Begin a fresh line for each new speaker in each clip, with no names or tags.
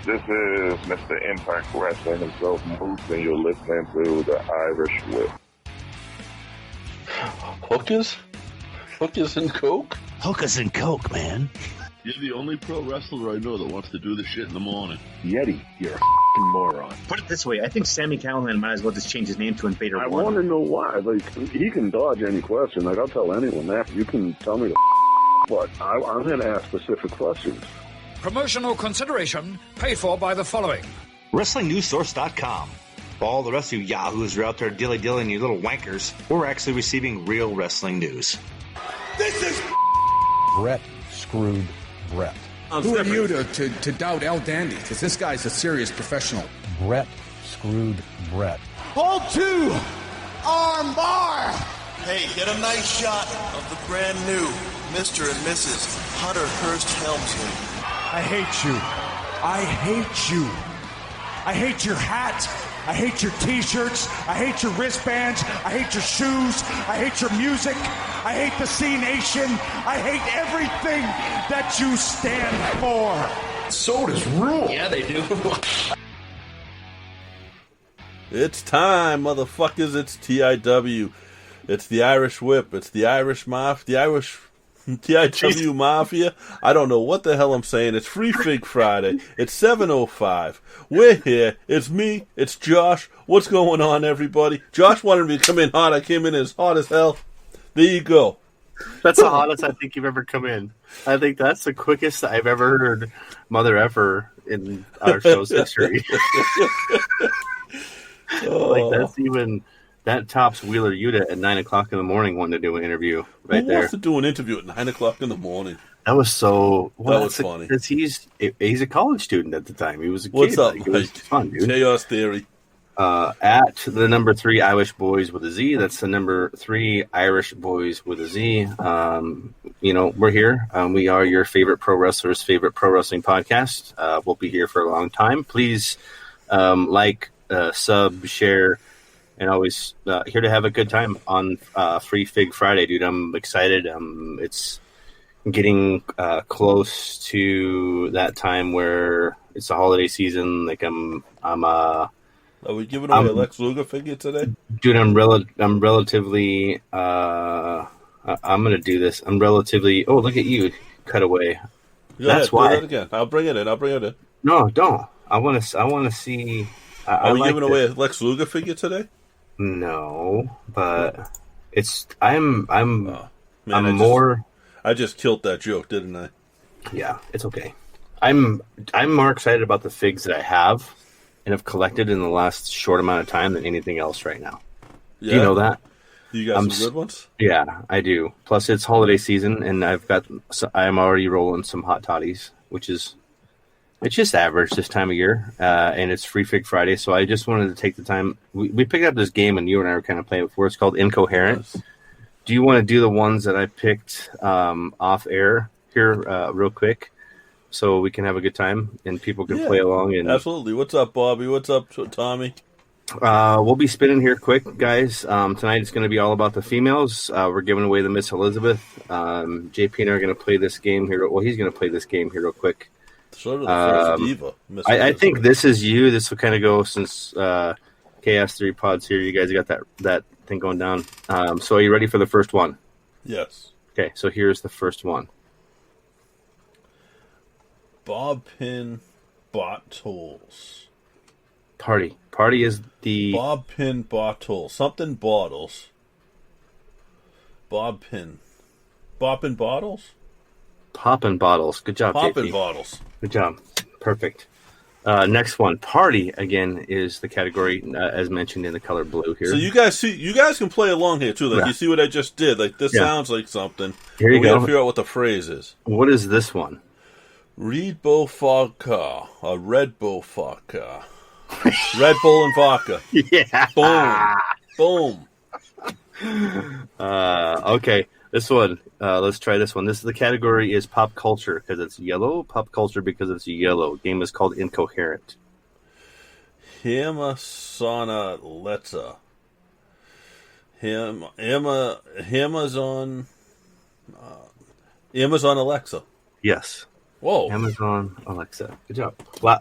This is Mr. Impact Wrestling himself, Moose, and you're listening to the Irish Whip.
Hookers? Hookers and Coke?
Hookers and Coke, man.
You're the only pro wrestler I know that wants to do this shit in the morning.
Yeti, you're a f***ing moron.
Put it this way, I think Sami Callihan might as well just change his name to Invader
I
One.
want to know why. Like, he can dodge any question. Like, I'll tell anyone that. You can tell me but I'm going to ask specific questions.
Promotional consideration paid for by the following.
WrestlingNewsSource.com. For all the rest of you yahoos who are out there dilly-dillying, you little wankers, we're actually receiving real wrestling news.
This is
Brett screwed Brett.
Who are you to doubt El Dandy? Because this guy's a serious professional.
Brett screwed Brett.
Hold 2! Arm bar!
Hey, get a nice shot of the brand new Mr. and Mrs. Hunter Hearst Helmsley.
I hate you. I hate you. I hate your hat. I hate your t-shirts. I hate your wristbands. I hate your shoes. I hate your music. I hate the C-Nation. I hate everything that you stand for.
Sodas rule.
Yeah, they do.
It's time, motherfuckers. It's TIW. It's the Irish Whip. It's the Irish Mafia. The Irish TIW Mafia. I don't know what the hell I'm saying. It's Free Fig Friday. It's 7:05. We're here. It's me. It's Josh. What's going on, everybody? Josh wanted me to come in hot. I came in as hot as hell. There you go.
That's the hottest I think you've ever come in. I think that's the quickest I've ever heard Mother Effer in our show's history. Like, that's even... That tops Wheeler Yuta at 9 o'clock in the morning wanting to do an interview right
Who
there.
wants to do an interview at 9 o'clock in the morning?
That was so...
Well, that was funny.
Because he's a college student at the time. He was a kid.
What's up,
like, it was fun, dude.
Chaos Theory.
At the number 3 Irish Boys with a Z. That's the number 3 Irish Boys with a Z. We're here. We are your favorite pro wrestlers' favorite pro wrestling podcast. We'll be here for a long time. Please sub, share, and always here to have a good time on Free Fig Friday, dude. I'm excited. It's getting close to that time where it's the holiday season. Like
Are we giving away a Lex Luger figure today?
Dude, I'm relatively. I'm gonna do this. I'm relatively. Oh, look at you, cut away.
That's why. Do that again. I'll bring it in.
No, don't. I want to see.
Are we giving away a Lex Luger figure today?
No, but it's.
I just killed that joke, didn't I?
Yeah, it's okay. I'm more excited about the figs that I have and have collected in the last short amount of time than anything else right now. Yeah. Do you know that?
You got some good ones?
Yeah, I do. Plus, it's holiday season, and I'm already rolling some hot toddies, which is. It's just average this time of year, and it's Free Fig Friday, so I just wanted to take the time. We picked up this game, and you and I were kind of playing it before. It's called Incoherent. Yes. Do you want to do the ones that I picked off air here real quick so we can have a good time and people can play along? And
absolutely. What's up, Bobby? What's up, Tommy?
We'll be spinning here quick, guys. Tonight it's going to be all about the females. We're giving away the Miss Elizabeth. JP and I are going to play this game here. Well, he's going to play this game here real quick.
Sort of the first diva.
I think this is you. This will kind of go since Chaos 3 Pods here. You guys got that thing going down. So are you ready for the first one?
Yes.
Okay, so here's the first one.
Bob Pin Bottles.
Party. Party is the...
Bob Pin Bottles. Something bottles. Bob Pin. Boppin' Bottles?
Poppin' Bottles. Good job,
Poppin'
JP.
Bottles.
Good job. Perfect. Next one. Party, again, is the category, as mentioned, in the color blue here.
So you guys can play along here, too. Like, you see what I just did? Like, this sounds like something.
Here you go.
We gotta figure out what the phrase is.
What is this one?
Reed Bull Vodka. A Red Bull Vodka. Red Bull and vodka.
Yeah.
Boom.
Okay. This one. Let's try this one. The category is pop culture because it's yellow. Pop culture because it's yellow. Game is called Incoherent.
Himasana Letza. Amazon Alexa.
Yes.
Whoa.
Amazon Alexa. Good job.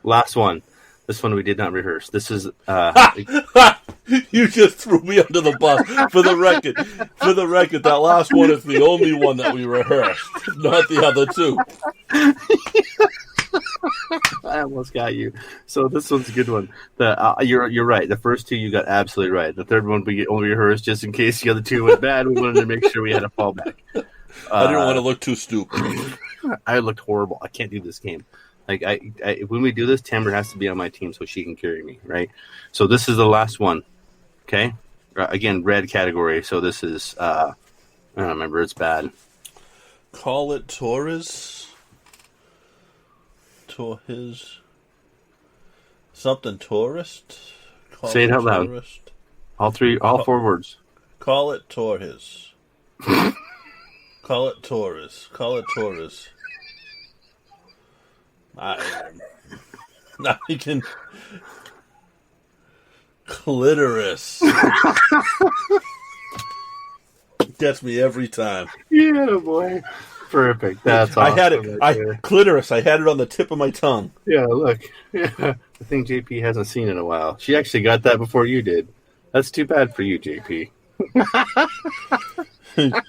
Last one. This one we did not rehearse. This is
You just threw me under the bus. For the record, that last one is the only one that we rehearsed, not the other two.
I almost got you. So this one's a good one. You're right. The first two you got absolutely right. The third one we only rehearsed just in case the other two went bad. We wanted to make sure we had a fallback.
I didn't want to look too stupid.
I looked horrible. I can't do this game. Like when we do this, Tamara has to be on my team so she can carry me, right? So this is the last one. Okay. Again, red category. So this is I don't remember. It's bad.
Call it Torres. His something tourist.
Say it out loud. All four words.
Call it Torres. Call it Torres. Call it Torres. I can. Clitoris. Gets me every time.
Yeah, boy. Perfect. That's awesome.
I had it. Clitoris. I had it on the tip of my tongue.
Yeah, look. Yeah, the thing JP hasn't seen in a while. She actually got that before you did. That's too bad for you, JP.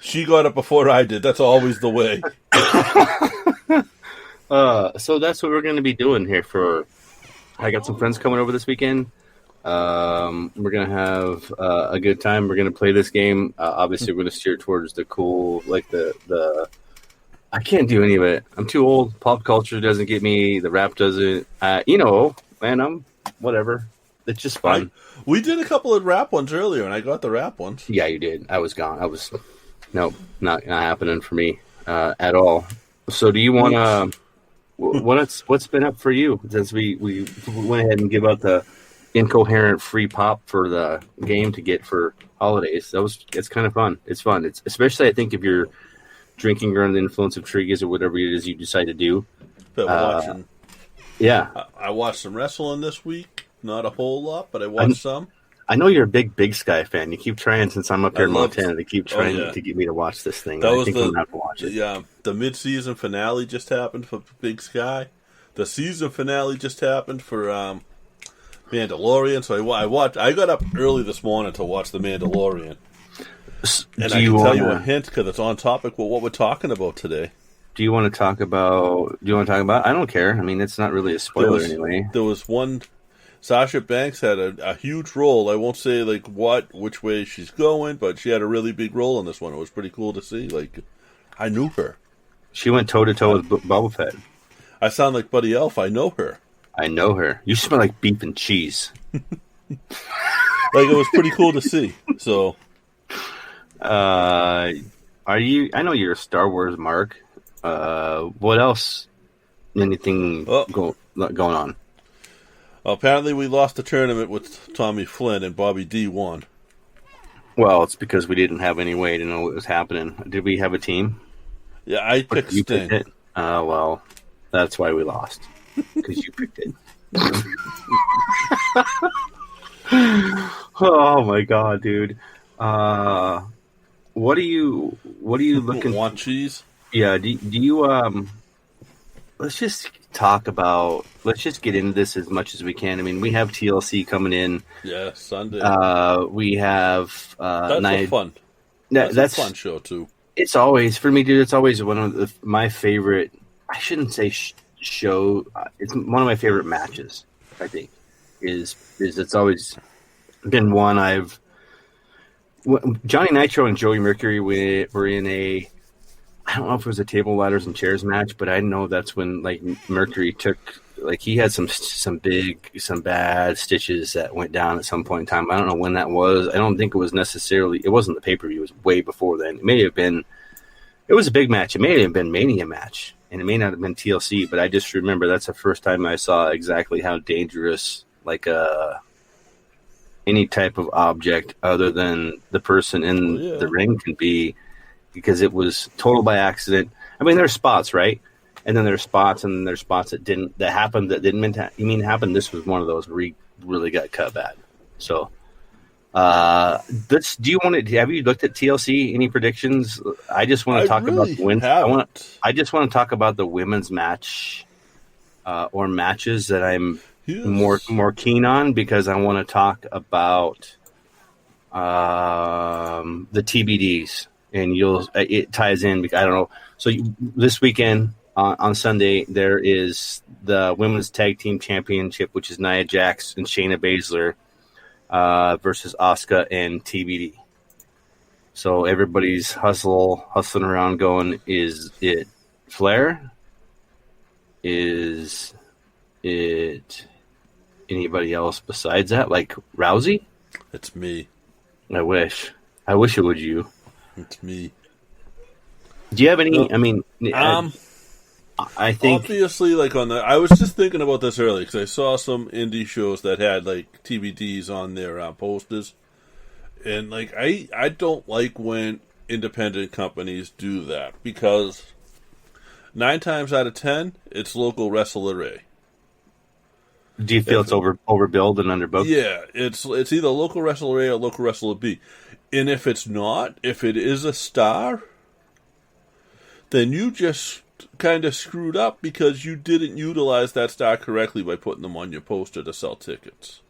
She got it before I did. That's always the way.
So that's what we're going to be doing here. I got some friends coming over this weekend. We're going to have a good time. We're going to play this game. Obviously, we're going to steer towards the cool, like the. I can't do any of it. I'm too old. Pop culture doesn't get me. The rap doesn't. Man, I'm whatever. It's just fun.
We did a couple of rap ones earlier, and I got the rap ones.
Yeah, you did. I was gone. Nope, not happening for me at all. So, do you want to? What's been up for you since we went ahead and give out the incoherent free pop for the game to get for holidays? It's kind of fun. It's fun. It's especially I think if you're drinking or under the influence of triggers or whatever it is you decide to do.
But watching.
Yeah,
I watched some wrestling this week. Not a whole lot, but I watched some.
I know you're a big Sky fan. You keep trying since I'm up here in Montana. They keep trying to get me to watch this thing.
I
think I'm going to have to watch it.
Yeah, the mid-season finale just happened for Big Sky. The season finale just happened for Mandalorian. So I got up early this morning to watch the Mandalorian. And I can tell you a hint because it's on topic with what we're talking about today.
Do you want to talk about? I don't care. I mean, it's not really a spoiler anyway.
There was one. Sasha Banks had a huge role. I won't say which way she's going, but she had a really big role in this one. It was pretty cool to see. Like, I knew her.
She went toe to toe with Boba Fett.
I sound like Buddy Elf. I know her.
You smell like beef and cheese.
It was pretty cool to see. So,
are you? I know you're a Star Wars mark. What else? Anything going on?
Well, apparently, we lost the tournament with Tommy Flynn, and Bobby D won.
Well, it's because we didn't have any way to know what was happening. Did we have a team?
Yeah, I picked Sting.
Picked it? Well, that's why we lost. Because you picked it. Oh my god, dude! What are you looking?
Want cheese?
Yeah. Do you Let's just let's just get into this as much as we can. I mean, we have TLC coming in.
Yeah, Sunday.
We have
that's fun. That's a fun show too.
It's always for me, dude. It's always one of my favorite. I shouldn't say show. It's one of my favorite matches. I think is it's always been one Johnny Nitro and Joey Mercury were in a. I don't know if it was a table, ladders, and chairs match, but I know that's when Mercury took he had some bad stitches that went down at some point in time. I don't know when that was. I don't think it was necessarily. It wasn't the pay-per-view. It was way before then. It may have been. It was a big match. It may have been Mania match, and it may not have been TLC. But I just remember that's the first time I saw exactly how dangerous any type of object other than the person in the ring can be. Because it was total by accident. I mean, there's spots, right? And then there's spots, and then there's spots that happened that didn't mean to happen. This was one of those where he really got cut bad. So, Do you want to? Have you looked at TLC? Any predictions? I just want to talk about the wins. I just want to talk about the women's match, or matches that I'm more keen on, because I want to talk about the TBDs, and it ties in. I don't know. So this weekend on Sunday there is the women's tag team championship, which is Nia Jax and Shayna Baszler versus Asuka and TBD. So everybody's hustling around going, is it Flair? Is it anybody else besides that? Like Rousey?
It's me.
I wish it was you.
It's me.
Do you have any? No. I mean, I think
obviously, like I was just thinking about this earlier because I saw some indie shows that had like TBDs on their posters, and like I don't like when independent companies do that, because 9 times out of 10 it's local Wrestler A.
Do you feel it's overbilled and underbooked?
Yeah, it's either local Wrestler A or local Wrestler B, and if it's not, if it is a star, then you just kind of screwed up because you didn't utilize that star correctly by putting them on your poster to sell tickets.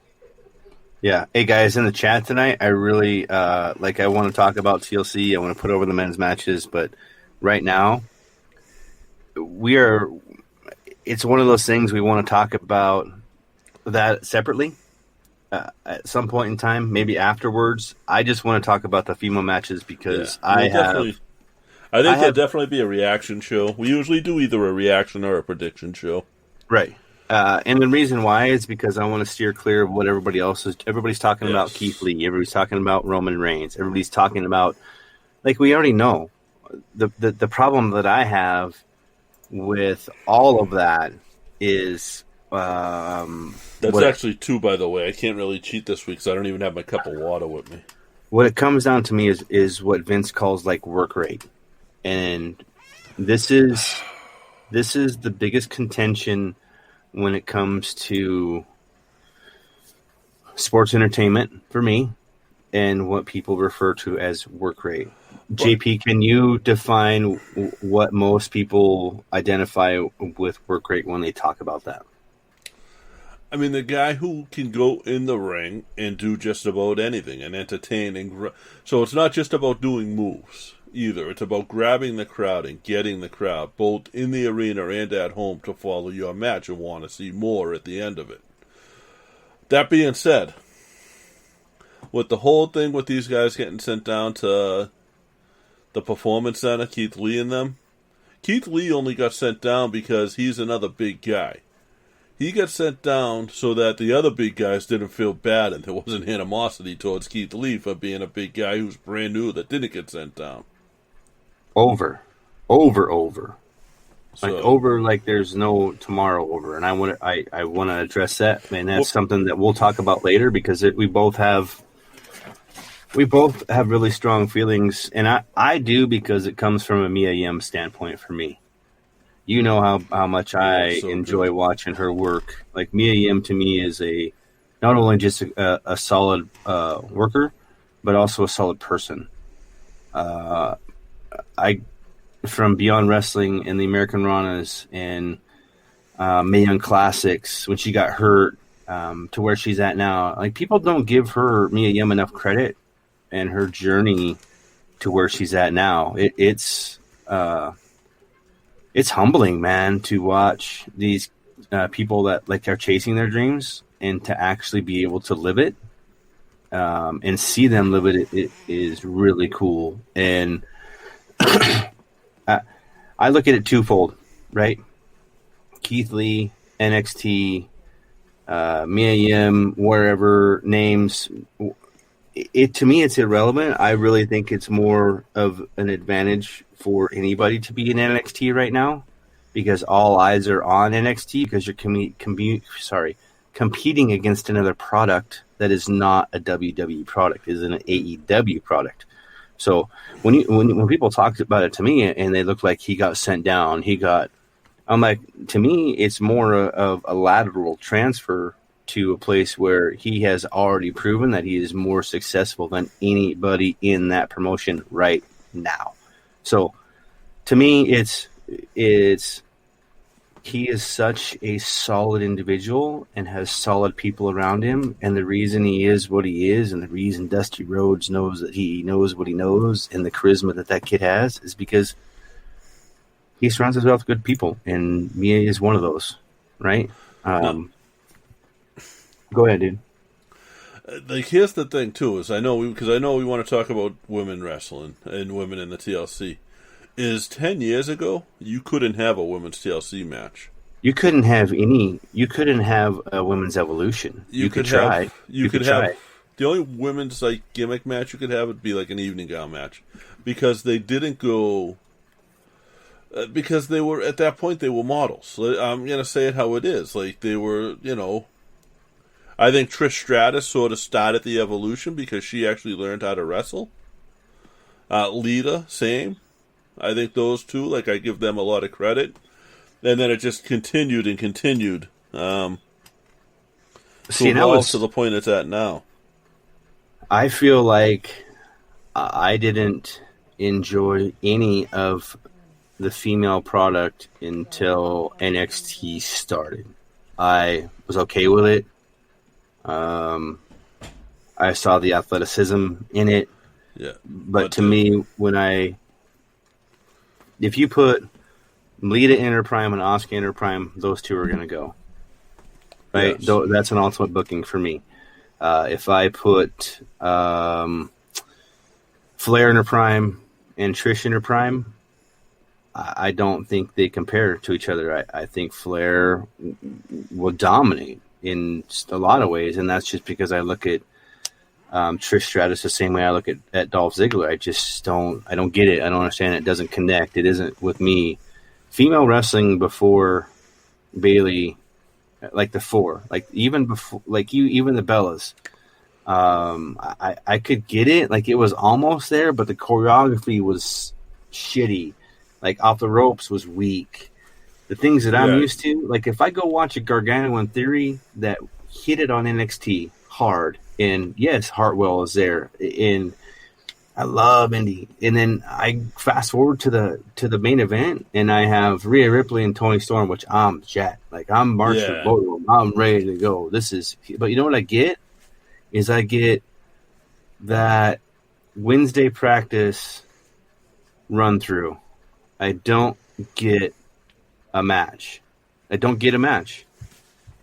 Yeah. Hey, guys, in the chat tonight, I really, I want to talk about TLC. I want to put over the men's matches, but right now, it's one of those things we want to talk about that separately at some point in time, maybe afterwards. I just want to talk about the female matches because I think
there'll definitely be a reaction show. We usually do either a reaction or a prediction show.
Right. And the reason why is because I want to steer clear of what everybody else is. Everybody's talking about Keith Lee. Everybody's talking about Roman Reigns. Everybody's talking about, like, we already know. The problem that I have with all of that is...
That's actually 2, by the way. I can't really cheat this week because I don't even have my cup of water with me.
What it comes down to me is what Vince calls, like, work rate. And this is the biggest contention when it comes to sports entertainment for me, and what people refer to as work rate. JP, can you define what most people identify with work rate when they talk about that?
I mean, the guy who can go in the ring and do just about anything and entertain. So it's not just about doing moves either. It's about grabbing the crowd and getting the crowd, both in the arena and at home, to follow your match and want to see more at the end of it. That being said, with the whole thing with these guys getting sent down to the Performance Center, Keith Lee and them, Keith Lee only got sent down because he's another big guy. He got sent down so that the other big guys didn't feel bad and there wasn't animosity towards Keith Lee for being a big guy who's brand new that didn't get sent down.
Over. Like there's no tomorrow over. And I want to address that, and that's something that we'll talk about later, because we both have really strong feelings, and I do, because it comes from a Mia Yim standpoint for me. You know how much I enjoy watching her work. Like, Mia Yim to me is not only just a solid worker, but also a solid person. From Beyond Wrestling and the American Ranas and Mae Young Classics, when she got hurt, to where she's at now, like, people don't give her, Mia Yim, enough credit, and her journey to where she's at now. It's humbling, man, to watch these people that, like, are chasing their dreams, and to actually be able to live it, and see them live it. It is really cool. And I look at it twofold, right? Keith Lee, NXT, Mia Yim, wherever names. To me, it's irrelevant. I really think it's more of an advantage for anybody to be in NXT right now, because all eyes are on NXT, because you're competing against another product that is not a WWE product, is an AEW product. So when people talk about it to me and they look like he got sent down, I'm like, to me, it's more of a lateral transfer to a place where he has already proven that he is more successful than anybody in that promotion right now. So to me, he is such a solid individual and has solid people around him. And the reason he is what he is, and the reason Dusty Rhodes knows that he knows what he knows, and the charisma that kid has, is because he surrounds himself with good people. And Mia is one of those, right?
No.
Go ahead, dude.
Like, here's the thing too: is I know we want to talk about women wrestling and women in the TLC. Is 10 years ago you couldn't have a women's TLC match.
You couldn't have a women's evolution. You could try.
You could have the only women's like gimmick match you could have would be like an evening gown match, because they didn't go. Because they were, at that point, they were models. I'm gonna say it how it is. Like, they were, I think Trish Stratus sort of started the evolution because she actually learned how to wrestle. Lita, same. I think those two, like, I give them a lot of credit. And then it just continued and continued. To the point it's at now.
I feel like I didn't enjoy any of the female product until NXT started. I was okay with it. I saw the athleticism in it.
Yeah.
But to me, if you put Lita in her prime and Asuka in her prime, those two are going to go. Right?
Yes.
That's an ultimate booking for me. If I put Flair in her prime and Trish in her prime, I don't think they compare to each other. I think Flair will dominate in a lot of ways, and that's just because I look at Trish Stratus the same way I look at Dolph Ziggler. I don't get it. I don't understand it. It doesn't connect. It isn't with me. Female wrestling before Bayley, like the four, like even before, like even the Bellas, I could get it. Like, it was almost there, but the choreography was shitty. Like, off the ropes was weak. The things that I'm used to, like if I go watch a Gargano in Theory that hit it on NXT hard, and yes, Hartwell is there, and I love Indy, and then I fast forward to the main event, and I have Rhea Ripley and Toni Storm, which I'm jacked. Like, I'm marching both of them. I'm ready to go. But you know what I get? Is I get that Wednesday practice run through. I don't get a match.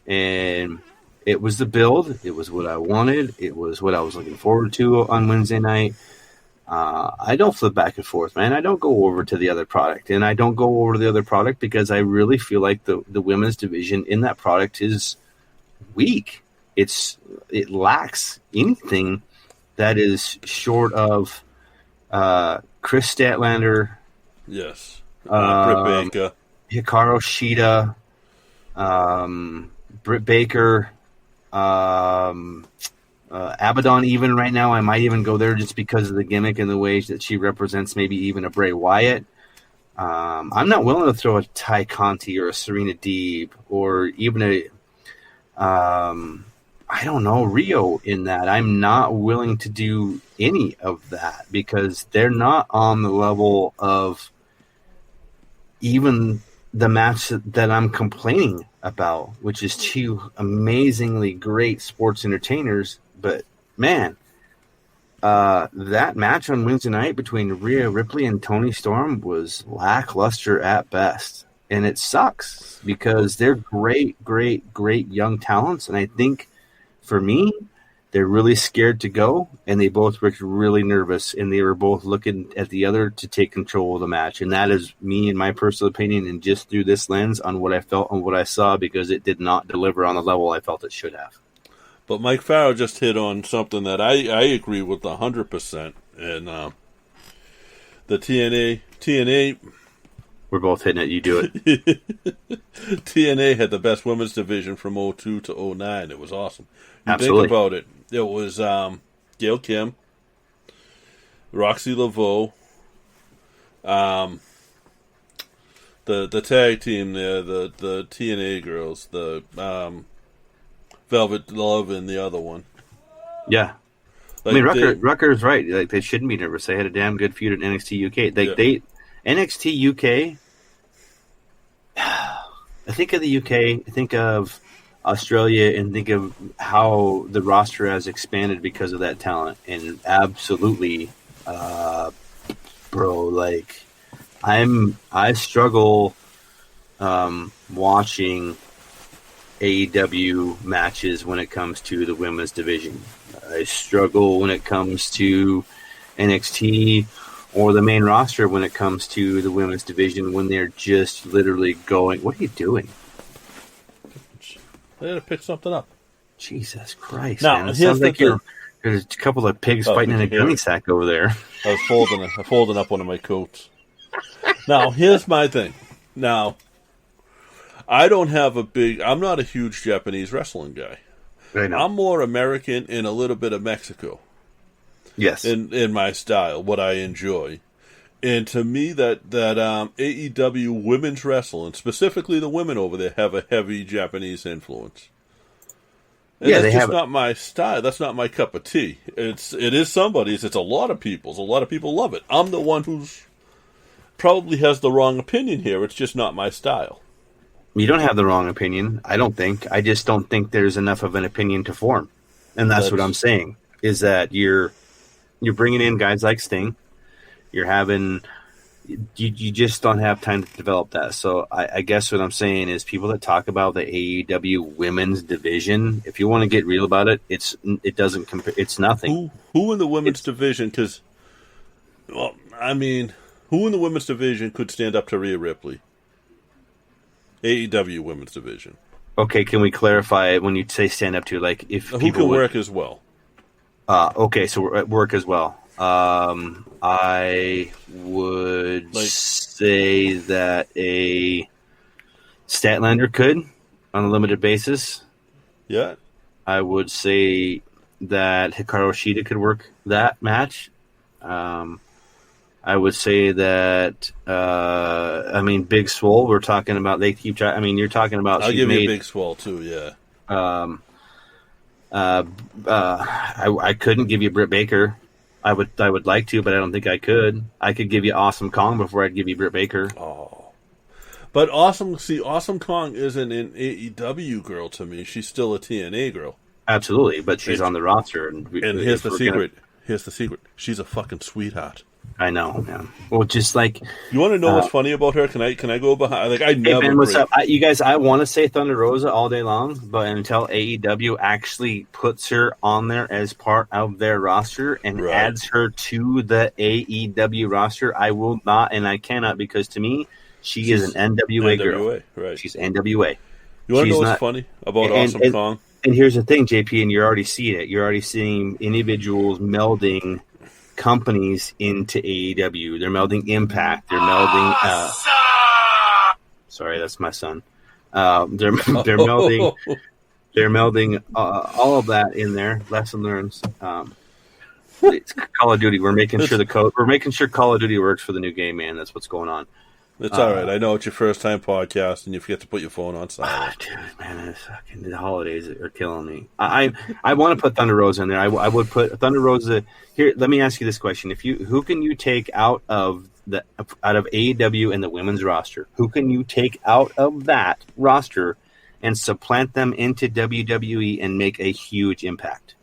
And it was the build. It was what I wanted. It was what I was looking forward to on Wednesday night. I don't flip back and forth, man. I don't go over to the other product. And I don't go over to the other product because I really feel like the women's division in that product is weak. It lacks anything that is short of Chris Statlander.
Yes. Britt Baker.
Hikaru Shida. Britt Baker. Abaddon, even right now, I might even go there just because of the gimmick and the ways that she represents maybe even a Bray Wyatt. I'm not willing to throw a Ty Conti or a Serena Deeb or even I don't know, Rio in that. I'm not willing to do any of that because they're not on the level of even the match that I'm complaining about, which is two amazingly great sports entertainers. But, man, that match on Wednesday night between Rhea Ripley and Toni Storm was lackluster at best. And it sucks because they're great, great, great young talents. And I think, for me, they're really scared to go, and they both looked really nervous, and they were both looking at the other to take control of the match. And that is me and my personal opinion, and just through this lens on what I felt and what I saw, because it did not deliver on the level I felt it should have.
But Mike Farrow just hit on something that I agree with 100%. And the TNA...
We're both hitting it. You do it.
TNA had the best women's division from 2002 to 2009. It was awesome. You
Absolutely.
think about it. It was Gail Kim, Roxy Laveau, the tag team there, the TNA girls, the Velvet Love and the other one.
Yeah.
Like,
I mean, Rucker's right. Like, they shouldn't be nervous. They had a damn good feud at NXT UK. NXT UK. I think of the UK. I think of Australia, and think of how the roster has expanded because of that talent. And absolutely, bro. Like, I struggle watching AEW matches when it comes to the women's division. I struggle when it comes to NXT or the main roster when it comes to the women's division when they're just literally going, what are you doing?
I had to pick something up.
Jesus Christ,
now,
man. It sounds like there's a couple of pigs fighting in a gunny sack over there.
I was folding up one of my coats. Now, here's my thing. Now, I'm not a huge Japanese wrestling guy.
I know.
I'm more American and a little bit of Mexico.
Yes.
In my style, what I enjoy. And to me, that AEW women's wrestling, specifically the women over there, have a heavy Japanese influence. And
yeah,
that's just not my style. That's not my cup of tea. It is somebody's. It's a lot of people's. A lot of people love it. I'm the one who's probably has the wrong opinion here. It's just not my style.
You don't have the wrong opinion, I don't think. I just don't think there's enough of an opinion to form. And that's what I'm saying, is that you're bringing in guys like Sting. You're having you just don't have time to develop that. So I guess what I'm saying is people that talk about the AEW women's division, if you want to get real about it, it doesn't compare. It's nothing.
Who in the women's division? Because, well, I mean, who in the women's division could stand up to Rhea Ripley? AEW women's division.
Okay, can we clarify when you say stand up to, like, if
who
people
can work as well?
Okay, so work as well. I would say that a Statlander could on a limited basis.
Yeah.
I would say that Hikaru Shida could work that match. I would say that, Big Swole, we're talking about, they keep trying, you're talking about.
I'll give you Big Swole too, yeah.
I couldn't give you Britt Baker. I would like to, but I don't think I could. I could give you Awesome Kong before I'd give you Britt Baker.
Oh. But Awesome Kong isn't an AEW girl to me. She's still a TNA girl.
Absolutely, but she's on the roster. And
here's the secret. Here's the secret. She's a fucking sweetheart.
I know, man. Well, just like
you want to know what's funny about her? Can I go behind? Like I never.
Hey, man, what's up? You guys, I want to say Thunder Rosa all day long, but until AEW actually puts her on there as part of their roster and adds her to the AEW roster, I will not and I cannot, because to me, she's an NWA girl.
Right?
She's NWA.
You want to know what's funny about Awesome Kong?
And here's the thing, JP, and you're already seeing it. You're already seeing individuals melding companies into AEW. They're melding Impact. They're melding. Sorry, that's my son. They're melding. They're melding all of that in there. Lesson learned. It's Call of Duty. We're making sure We're making sure Call of Duty works for the new game, man. That's what's going on.
It's all right. I know it's your first time podcast, and you forget to put your phone on silent.
Dude, man, the holidays are killing me. I want to put Thunder Rosa in there. I would put Thunder Rosa here. Let me ask you this question: who can you take out of AEW and the women's roster? Who can you take out of that roster and supplant them into WWE and make a huge impact?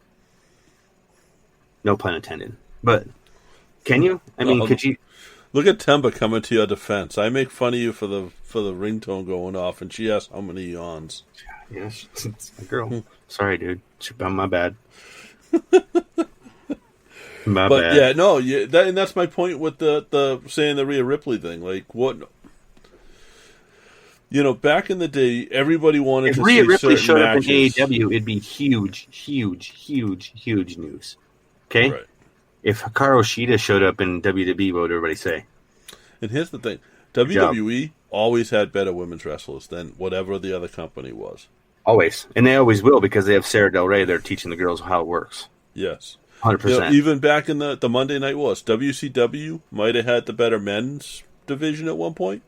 No pun intended. But can you? Could you?
Look at Temba coming to your defense. I make fun of you for the ringtone going off, and she asks how many yawns.
Yes, it's a girl. Sorry, dude. My bad. My bad.
Yeah, no, and that's my point with the saying the Rhea Ripley thing. Like, what? Back in the day, everybody wanted to see
Rhea Ripley
certain
showed
matches.
up in AEW, it'd be huge, huge, huge, huge news. Okay?
Right.
If Hikaru Shida showed up in WWE, what would everybody say?
And here's the thing. WWE always had better women's wrestlers than whatever the other company was.
Always. And they always will, because they have Sarah Del Rey there teaching the girls how it works.
Yes.
100%.
Even back in the Monday Night Wars, WCW might have had the better men's division at one point,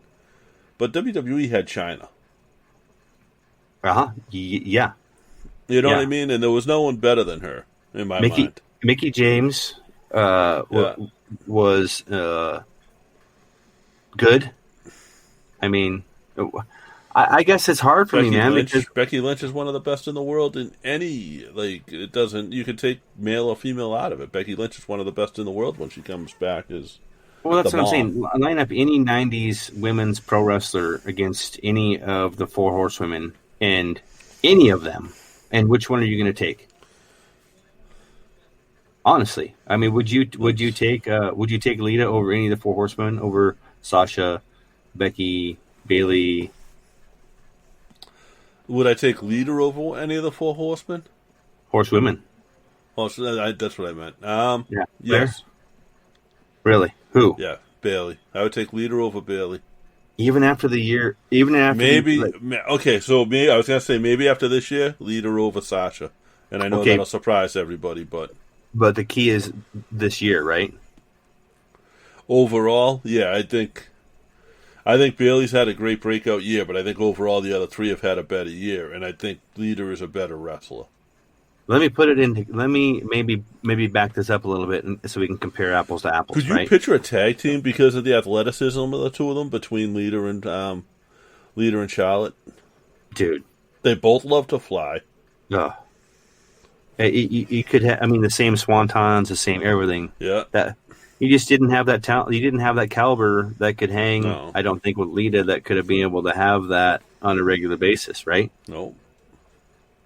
but WWE had China.
Yeah.
You know what I mean? And there was no one better than her in my mind.
Mickie James was good. I mean, I guess it's hard for me, man. Because
Becky Lynch is one of the best in the world in any, like, it doesn't, you can take male or female out of it. Becky Lynch is one of the best in the world when she comes back as
well, that's what I'm saying. Line up any 90s women's pro wrestler against any of the four horsewomen and any of them, and which one are you going to take? Honestly, I mean, would you take Lita over any of the four horsewomen, over Sasha, Becky, Bayley?
Would I take Lita over any of the four horsemen?
Horsewomen.
Oh, so that's what I meant.
Yeah.
Yes.
Really? Who?
Yeah, Bayley. I would take Lita over Bayley.
Even after the year,
okay. So I was gonna say maybe after this year, Lita over Sasha, and I know that'll surprise everybody, but
the key is this year, right?
Overall, yeah, I think Bayley's had a great breakout year, but I think overall the other three have had a better year, and I think Lita is a better wrestler.
Let me maybe back this up a little bit, so we can compare apples to apples.
Could you picture a tag team because of the athleticism of the two of them between Lita and Charlotte?
Dude,
they both love to fly.
Oh. You could have, I mean, the same swantons, the same everything.
Yeah.
That you just didn't have that talent. You didn't have that caliber that could hang.
No.
I don't think with Lita that could have been able to have that on a regular basis, right?
No.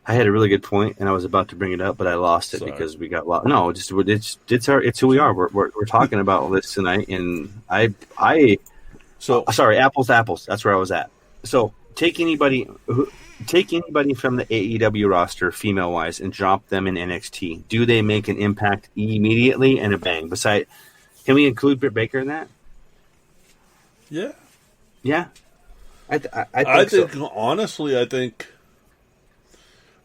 I had a really good point, and I was about to bring it up, but I lost it because we got lost. No, it's who we are. We're talking about this tonight, and sorry, apples to apples. That's where I was at. So take anybody from the AEW roster, female wise, and drop them in NXT. Do they make an impact immediately and a bang? Can we include Britt Baker in that?
Yeah.
Yeah.
I think honestly, I think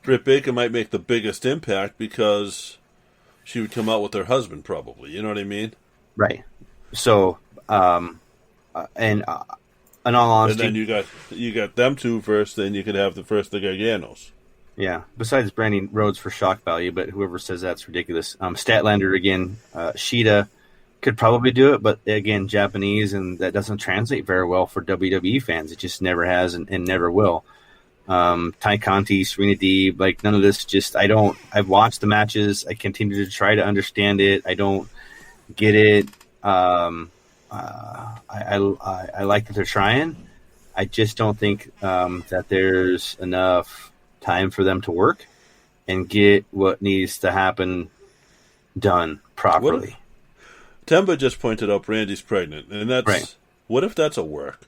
Britt Baker might make the biggest impact because she would come out with her husband, probably. You know what I mean?
Right. So, in all honesty,
and then you got them two first. Then you could have the Garganos.
Yeah. Besides Brandy Rhodes for shock value, but whoever says that's ridiculous. Statlander again. Sheeta could probably do it, but again, Japanese, and that doesn't translate very well for WWE fans. It just never has and never will. Ty Conti, Serena Deeb, like none of this. I've watched the matches. I continue to try to understand it. I don't get it. I like that they're trying. I just don't think that there's enough time for them to work and get what needs to happen done properly.
Temba just pointed out Brandy's pregnant, and that's right. What if that's a work?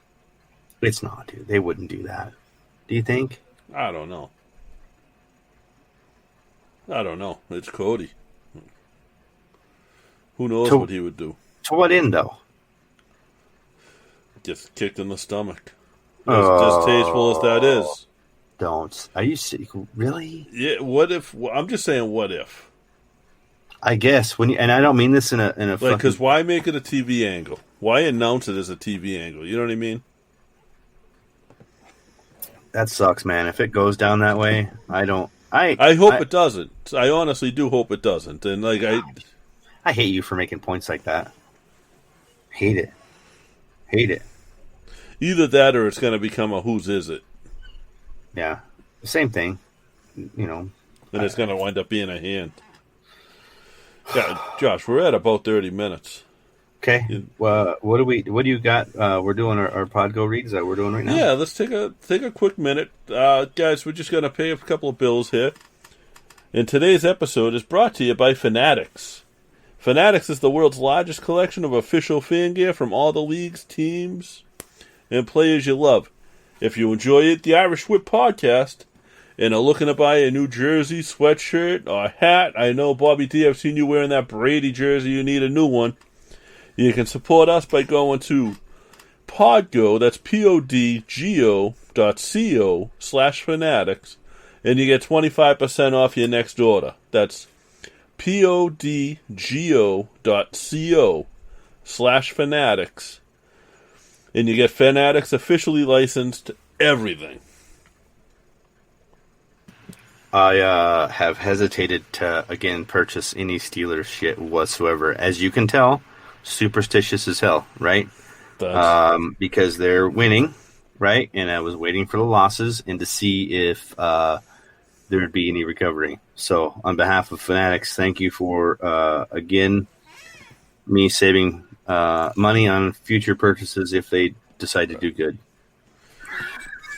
It's not, dude. They wouldn't do that. Do you think?
I don't know. It's Cody. Who knows what he would do?
To what end, though?
Just kicked in the stomach. As distasteful as that is.
Don't. Are you sick? Really?
Yeah. What if? I'm just saying. What if?
I guess and I don't mean this in a
like, because why make it a TV angle? Why announce it as a TV angle? You know what I mean?
That sucks, man. If it goes down that way, I hope
it doesn't. I honestly do hope it doesn't. And like
I hate you for making points like that. Hate it.
Either that or it's going to become a whose is it?
Yeah, same thing. You know,
and it's going to wind up being a hand. Yeah, Josh, we're at about 30 minutes.
Okay. What do you got? We're doing our Podgo reads that we're doing right now.
Yeah, let's take a quick minute, guys. We're just going to pay a couple of bills here. And today's episode is brought to you by Fanatics. Fanatics is the world's largest collection of official fan gear from all the leagues, teams, and players you love. If you enjoy it, the Irish Whip podcast, and are looking to buy a new jersey, sweatshirt, or a hat, I know, Bobby D, I've seen you wearing that Brady jersey. You need a new one. You can support us by going to Podgo, that's podgo.co/fanatics, and you get 25% off your next order. That's podgo.co/fanatics, and you get Fanatics officially licensed everything.
I have hesitated to, again, purchase any Steelers shit whatsoever. As you can tell, superstitious as hell, right? Because they're winning, right? And I was waiting for the losses and to see if there would be any recovery. So on behalf of Fanatics, thank you for, again, me saving money on future purchases if they decide to do good.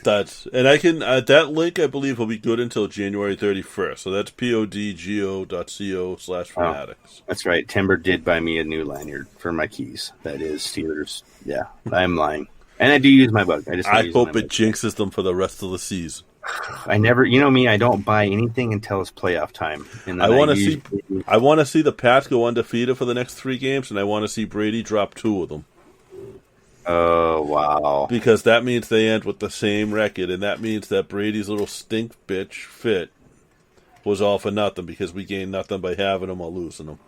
That link I believe will be good until January 31st. So that's podgo.co/fanatics.
That's right. Timber did buy me a new lanyard for my keys. That is Steelers. Yeah, I'm lying, and I do use my bug.
I hope it jinxes them for the rest of the season.
I never, me, I don't buy anything until it's playoff time. And
I want to see the Pats go undefeated for the next 3 games, and I want to see Brady drop 2 of them.
Oh, wow.
Because that means they end with the same record, and that means that Brady's little stink bitch fit was all for nothing because we gained nothing by having him or losing him.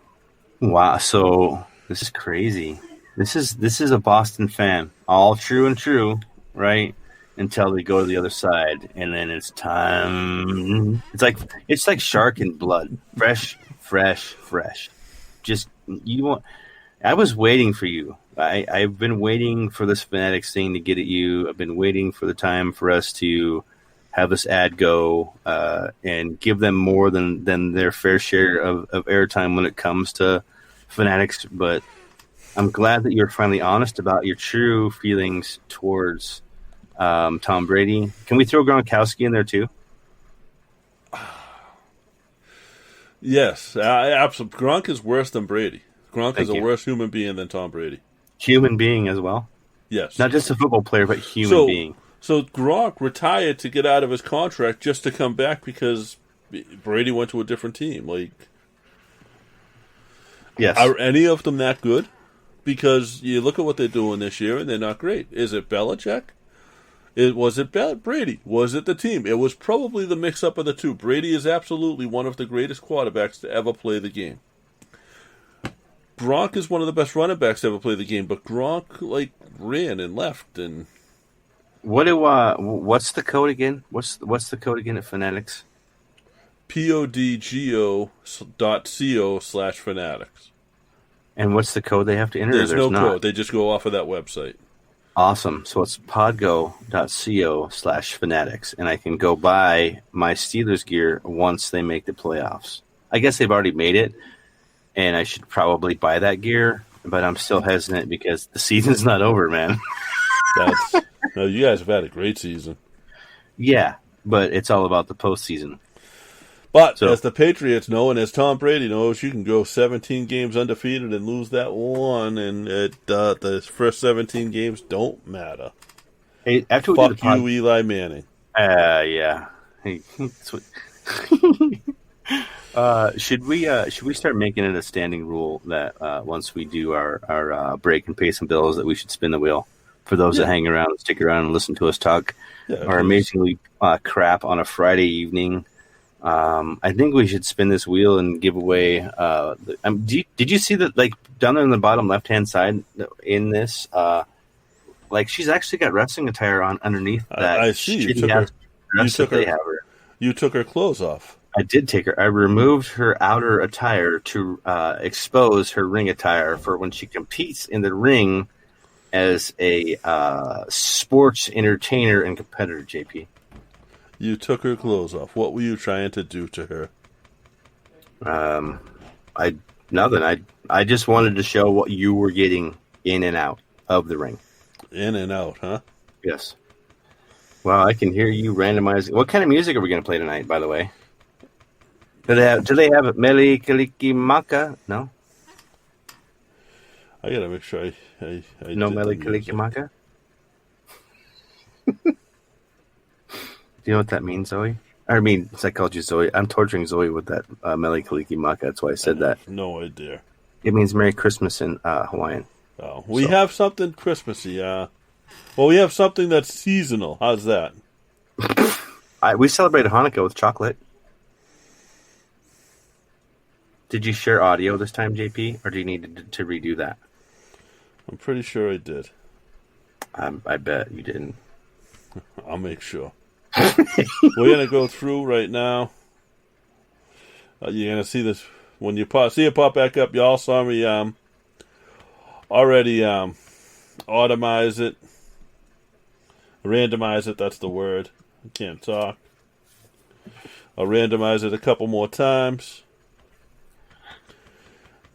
Wow, so this is crazy. This is a Boston fan. All true and true, right? Until they go to the other side, and then it's time. It's like shark in blood. Fresh. Just, I was waiting for you. I've been waiting for this Fanatics thing to get at you. I've been waiting for the time for us to have this ad go and give them more than their fair share of airtime when it comes to Fanatics. But I'm glad that you're finally honest about your true feelings towards Tom Brady. Can we throw Gronkowski in there too?
Yes, absolutely. Gronk is worse than Brady. Gronk is a worse human being than Tom Brady.
Human being as well?
Yes.
Not just a football player, but human being.
So Gronk retired to get out of his contract just to come back because Brady went to a different team.
Yes.
Are any of them that good? Because you look at what they're doing this year, and they're not great. Is it Belichick? Was it Brady? Was it the team? It was probably the mix-up of the two. Brady is absolutely one of the greatest quarterbacks to ever play the game. Gronk is one of the best running backs to ever play the game, but Gronk ran and left and.
What's the code again? What's the code again at Fanatics?
podgo.co/fanatics.
And what's the code they have to enter?
There's no code. They just go off of that website.
Awesome. So it's podgo.co/fanatics, and I can go buy my Steelers gear once they make the playoffs. I guess they've already made it. And I should probably buy that gear, but I'm still hesitant because the season's not over, man.
No, you guys have had a great season.
Yeah, but it's all about the postseason.
But as the Patriots know, and as Tom Brady knows, you can go 17 games undefeated and lose that one, and the first 17 games don't matter.
Hey, after
Fuck you, Eli Manning.
Yeah. Hey, should we start making it a standing rule that once we do our break and pay some bills that we should spin the wheel for those that hang around and stick around and listen to us talk our amazingly crap on a Friday evening? I think we should spin this wheel and give away. Did you see that? Down there in the bottom left hand side in this, she's actually got wrestling attire on underneath that.
I see. You took her clothes off.
I did take her. I removed her outer attire to expose her ring attire for when she competes in the ring as a sports entertainer and competitor, JP.
You took her clothes off. What were you trying to do to her?
Nothing. I just wanted to show what you were getting in and out of the ring.
In and out, huh?
Yes. Wow, I can hear you randomizing. What kind of music are we going to play tonight, by the way? Do they have Mele Kalikimaka? No?
I got to make sure I
no Mele Kalikimaka? Do you know what that means, Zoe? I mean, I called you Zoe. I'm torturing Zoe with that Mele Kalikimaka. That's why I said that.
No idea.
It means Merry Christmas in Hawaiian.
Oh, we have something Christmassy. Well, we have something that's seasonal. How's that?
We celebrated Hanukkah with chocolate. Did you share audio this time, JP, or do you need to redo that?
I'm pretty sure I did.
I bet you didn't.
I'll make sure. We're going to go through right now You're gonna see this when you see it pop back up. Y'all saw me already randomize it. That's the word. I can't talk. I'll randomize it a couple more times.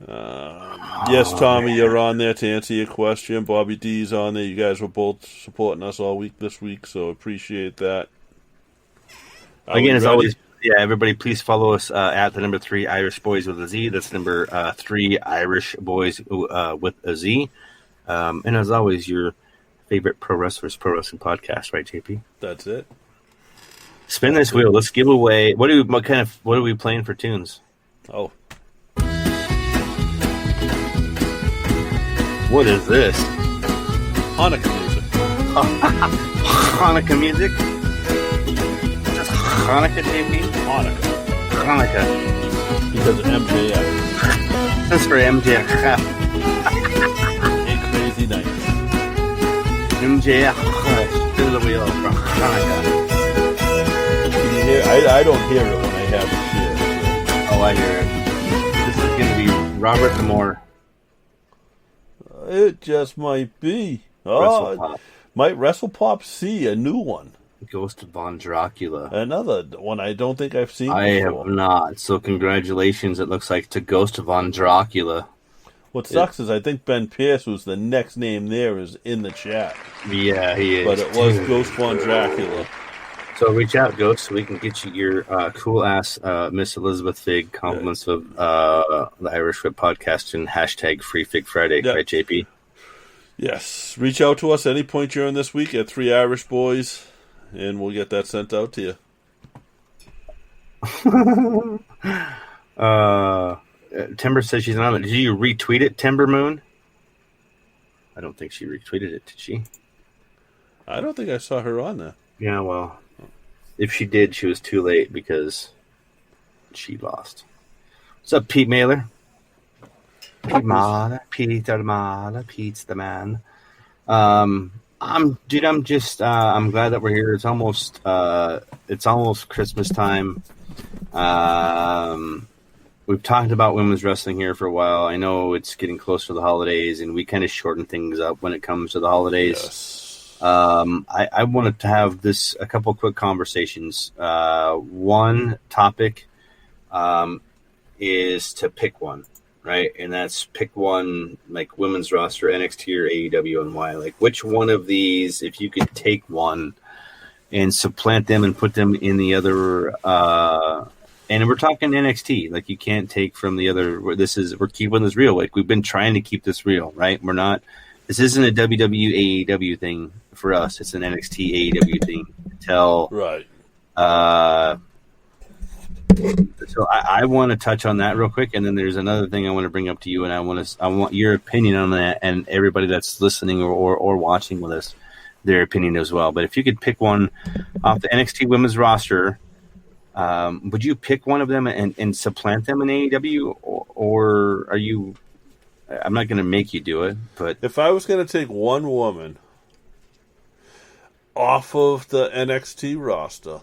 Yes, Tommy, you're on there to answer your question. Bobby D's on there. You guys were both supporting us all week this week, so appreciate that.
Again, as always, everybody, please follow us at the number 3 Irish Boys with a Z. That's number 3 Irish Boys with a Z. And as always, your favorite pro wrestling podcast, right, JP?
That's it.
Spin this wheel. Let's give away. What are we playing for tunes?
Oh.
What is this?
Hanukkah music.
Hanukkah music? Just Hanukkah, JP? Hanukkah.
Because of MJF.
That's for MJF.
A crazy night.
MJF. Spin the wheel for Hanukkah.
Can you hear? I don't hear it when I have it here.
Oh, I hear it. This is going to be Robert Moore.
It just might be. Oh, might WrestlePop see a new one.
Ghost of Von Dracula.
Another one I don't think I've seen
I
before.
have not. So congratulations, it looks like, to Ghost of Von Dracula.
What sucks is I think Ben Pierce, who's the next name there, is in the chat.
Yeah, he is.
But it was Ghost Von Dracula.
So reach out, Ghost, so we can get you your cool-ass Miss Elizabeth Fig compliments of the Irish Whip podcast and hashtag Free Fig Friday, right, JP?
Yes. Reach out to us any point during this week at 3 Irish Boys, and we'll get that sent out to
you. Timber says she's on it. Did you retweet it, Timber Moon? I don't think she retweeted it, did she?
I don't think I saw her on there.
Yeah, well, if she did, she was too late because she lost. What's up, Pete Mailer? Pete's the man. I'm glad that we're here. It's almost Christmas time. We've talked about women's wrestling here for a while. I know it's getting close to the holidays, and we kind of shorten things up when it comes to the holidays.
Yes.
I wanted to have a couple quick conversations. One topic is to pick one, right? And that's pick one, like women's roster, NXT or AEW, and why. Like, which one of these, if you could take one and supplant them and put them in the other, and we're talking NXT, like you can't take from the other. We're keeping this real. Like we've been trying to keep this real, right? This isn't a WWE AEW thing for us. It's an NXT AEW thing.
Right.
So I want to touch on that real quick, and then there's another thing I want to bring up to you, and I want your opinion on that, and everybody that's listening or watching with us, their opinion as well. But if you could pick one off the NXT women's roster, would you pick one of them and supplant them in AEW, or are you? I'm not going to make you do it, but
if I was going to take one woman off of the NXT roster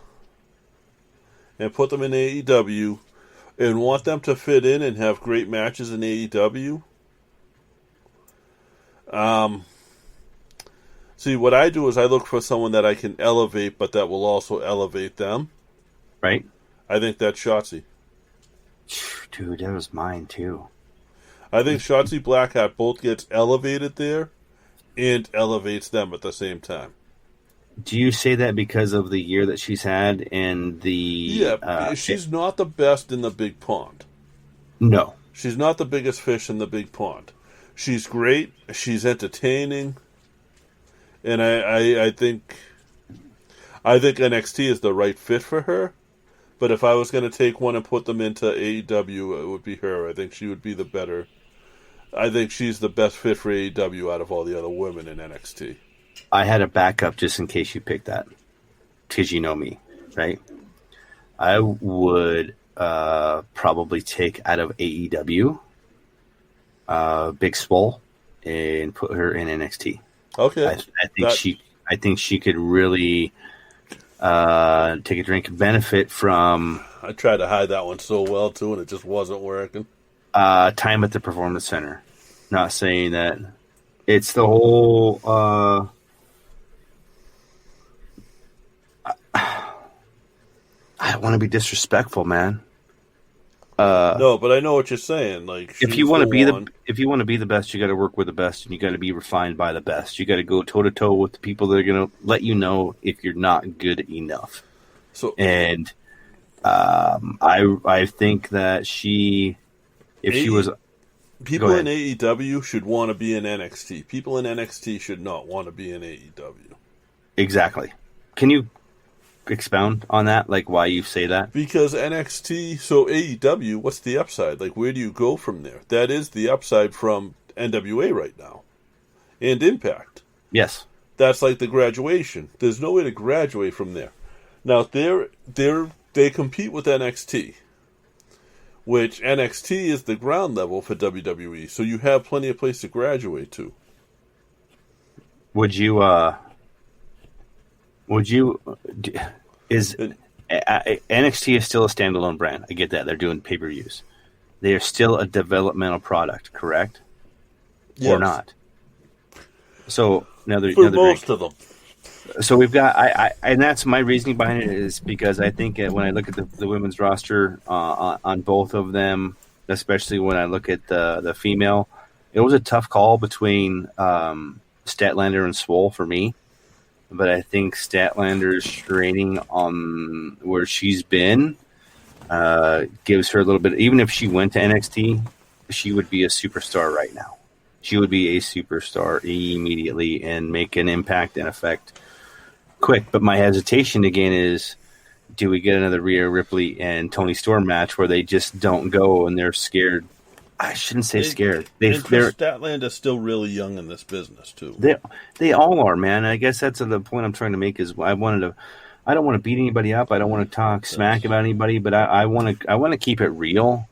and put them in AEW and want them to fit in and have great matches in AEW, see, what I do is I look for someone that I can elevate, but that will also elevate them.
Right.
I think that's Shotzi.
Dude, that was mine too.
I think Shotzi Blackheart both gets elevated there and elevates them at the same time.
Do you say that because of the year that she's had and the...
Yeah, she's not the best in the big pond.
No.
She's not the biggest fish in the big pond. She's great. She's entertaining. And I think NXT is the right fit for her. But if I was going to take one and put them into AEW, it would be her. I think she would be the better... I think she's the best fit for AEW out of all the other women in NXT.
I had a backup just in case you picked that. Because you know me, right? I would probably take out of AEW Big Swole and put her in NXT.
Okay.
I think she could really take a drink, benefit from.
I tried to hide that one so well too, and it just wasn't working.
Time at the Performance Center. Not saying that it's the whole. I don't want to be disrespectful, man.
No, but I know what you're saying. Like,
if you want to be the best, you got to work with the best, and you got to be refined by the best. You got to go toe to toe with the people that are going to let you know if you're not good enough.
So,
and I think that she was.
People in AEW should want to be in NXT. People in NXT should not want to be in AEW.
Exactly. Can you expound on that? Like, why you say that?
Because NXT, so AEW, what's the upside? Like, where do you go from there? That is the upside from NWA right now. And Impact.
Yes.
That's like the graduation. There's no way to graduate from there. Now, they compete with NXT. Which NXT is the ground level for WWE, so you have plenty of place to graduate to.
Would you NXT is still a standalone brand? I get that. They're doing pay-per-views. They are still a developmental product, correct?
Yes.
Or not? So
for most of them.
So we've got and that's my reasoning behind it is because I think when I look at the women's roster on both of them, especially when I look at the female, it was a tough call between Statlander and Swole for me. But I think Statlander's training on where she's been gives her a little bit. Even if she went to NXT, she would be a superstar right now. She would be a superstar immediately and make an impact and effect quick. But my hesitation again is, do we get another Rhea Ripley and Toni Storm match where they just don't go and they're scared? I shouldn't say scared.
Statlander is still really young in this business too.
They all are, man. I guess that's the point I'm trying to make. Is I don't want to beat anybody up. I don't want to talk smack about anybody, but I want to keep it real.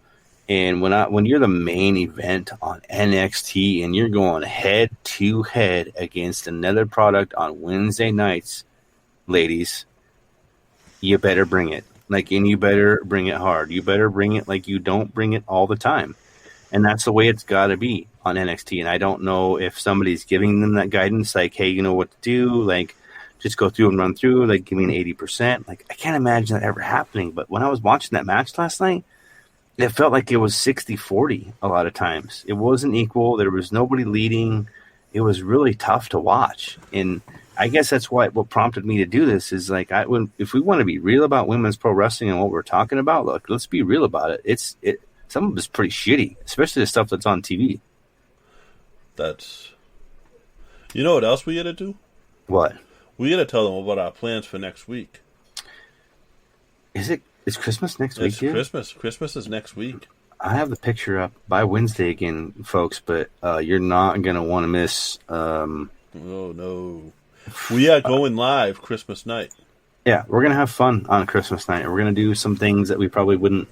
And when you're the main event on NXT and you're going head to head against another product on Wednesday nights, ladies, you better bring it. And you better bring it hard. You better bring it like you don't bring it all the time. And that's the way it's got to be on NXT. And I don't know if somebody's giving them that guidance, like, hey, you know what to do? Like, just go through and run through. Like, give me an 80%. Like, I can't imagine that ever happening. But when I was watching that match last night, it felt like it was 60-40 a lot of times. It wasn't equal. There was nobody leading. It was really tough to watch. And I guess that's what prompted me to do this is like, if we want to be real about women's pro wrestling and what we're talking about, look, let's be real about it. Some of it's pretty shitty, especially the stuff that's on TV.
You know what else we got to do?
What?
We got to tell them about our plans for next week.
Is Christmas next week? Dude?
Christmas. Christmas is next week.
I have the picture up by Wednesday again, folks, but you're not going to want to miss. Oh,
no. We are going live Christmas night.
Yeah, we're going to have fun on Christmas night. We're going to do some things that we probably wouldn't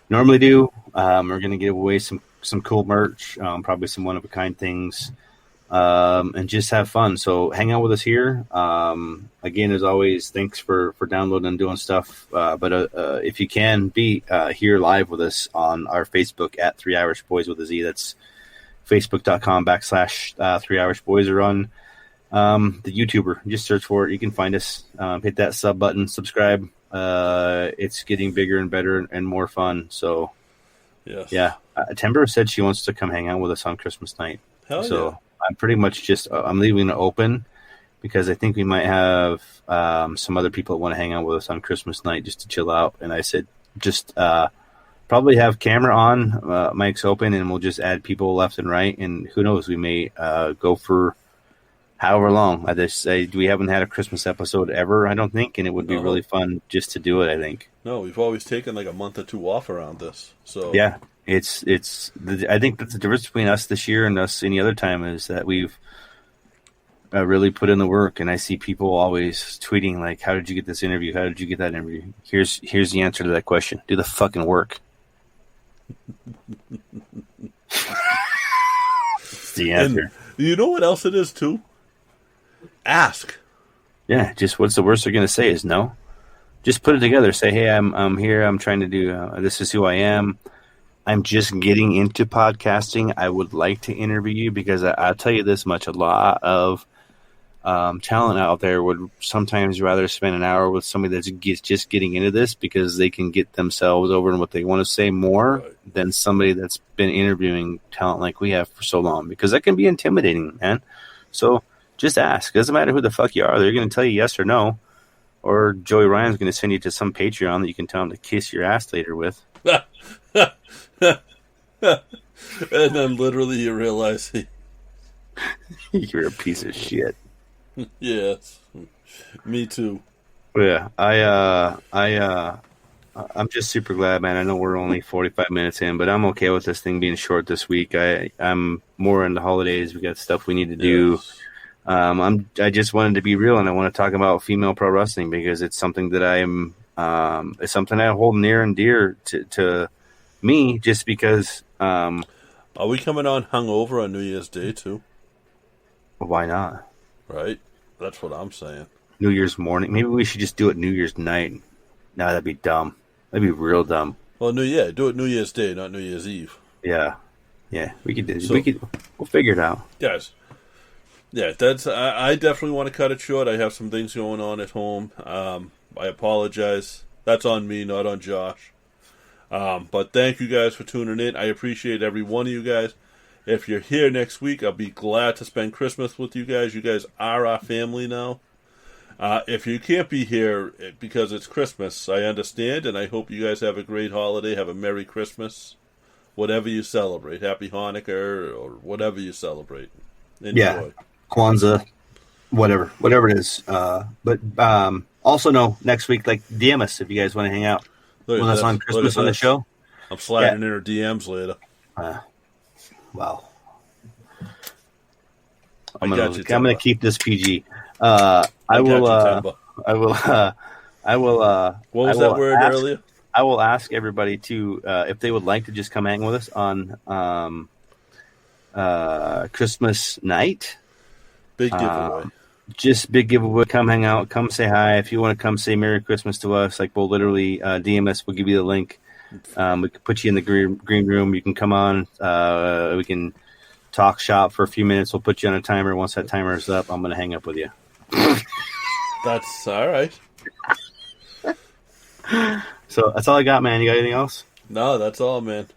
normally do. We're going to give away some cool merch, probably some one-of-a-kind things, and just have fun. So hang out with us here. Again, as always, thanks for downloading and doing stuff. But if you can be here live with us on our Facebook at 3 Irish Boys with a Z, that's facebook.com/3 Irish Boys, or on the YouTuber. Just search for it. You can find us. Hit that sub button, subscribe. It's getting bigger and better and more fun. So,
yes.
Yeah. Timber said she wants to come hang out with us on Christmas night.
Hell
so
yeah.
I'm pretty much I'm leaving it open because I think we might have some other people that want to hang out with us on Christmas night just to chill out. And I said, just probably have camera on, mics open, and we'll just add people left and right. And who knows, we may go for however long. We haven't had a Christmas episode ever, I don't think, and it would be really fun just to do it, I think.
No, we've always taken like a month or two off around this. So
yeah, I think that's the difference between us this year and us any other time is that we've really put in the work. And I see people always tweeting like, "How did you get this interview? How did you get that interview?" Here's the answer to that question: do the fucking work. It's the answer.
And you know what else it is too? Ask.
Yeah, just what's the worst they're going to say is no. Just put it together. Say, hey, I'm here. I'm trying to do this is who I am. I'm just getting into podcasting. I would like to interview you because I'll tell you this much. A lot of talent out there would sometimes rather spend an hour with somebody that's just getting into this because they can get themselves over in what they want to say more than somebody that's been interviewing talent like we have for so long, because that can be intimidating, man. So just ask. It doesn't matter who the fuck you are. They're going to tell you yes or no. Or Joey Ryan's going to send you to some Patreon that you can tell him to kiss your ass later with.
And then literally you realize
you're a piece of shit.
Yes, me too.
Yeah, I'm just super glad, man. I know we're only 45 minutes in, but I'm okay with this thing being short this week. I'm more in the holidays. We got stuff we need to do.
Yes.
I just wanted to be real, and I want to talk about female pro wrestling because it's something that it's something I hold near and dear to me, just because.
Are we coming on hungover on New Year's Day too?
Why not?
Right, that's what I'm saying.
New Year's morning. Maybe we should just do it New Year's night. No, that'd be dumb. That'd be real dumb.
Well, do it New Year's Day, not New Year's Eve.
Yeah, we could do. We'll figure it out,
guys. Yeah, that's. I definitely want to cut it short. I have some things going on at home. I apologize. That's on me, not on Josh. But thank you guys for tuning in. I appreciate every one of you guys. If you're here next week, I'll be glad to spend Christmas with you guys. You guys are our family now. If you can't be here because it's Christmas, I understand, and I hope you guys have a great holiday. Have a Merry Christmas. Whatever you celebrate. Happy Hanukkah or whatever you celebrate. Enjoy.
Yeah. Kwanzaa, whatever it is. But also know next week, like, DM us if you guys want to hang out with us on Christmas on the show.
I'm sliding in her DMs later.
Wow. I'm gonna keep this PG. I will. What
was that word earlier?
I will ask everybody to if they would like to just come hang with us on Christmas night.
Big giveaway.
Just big giveaway. Come hang out. Come say hi. If you want to come say Merry Christmas to us, like, we'll literally DM us. We'll give you the link. We can put you in the green room. You can come on. We can talk shop for a few minutes. We'll put you on a timer. Once that timer is up, I'm going to hang up with you.
That's all right.
So that's all I got, man. You got anything else?
No, that's all, man.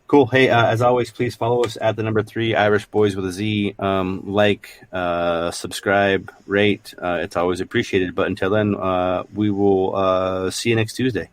Cool. Hey, as always, please follow us at the number 3 Irish Boys with a Z. Subscribe, rate. It's always appreciated. But until then, we will see you next Tuesday.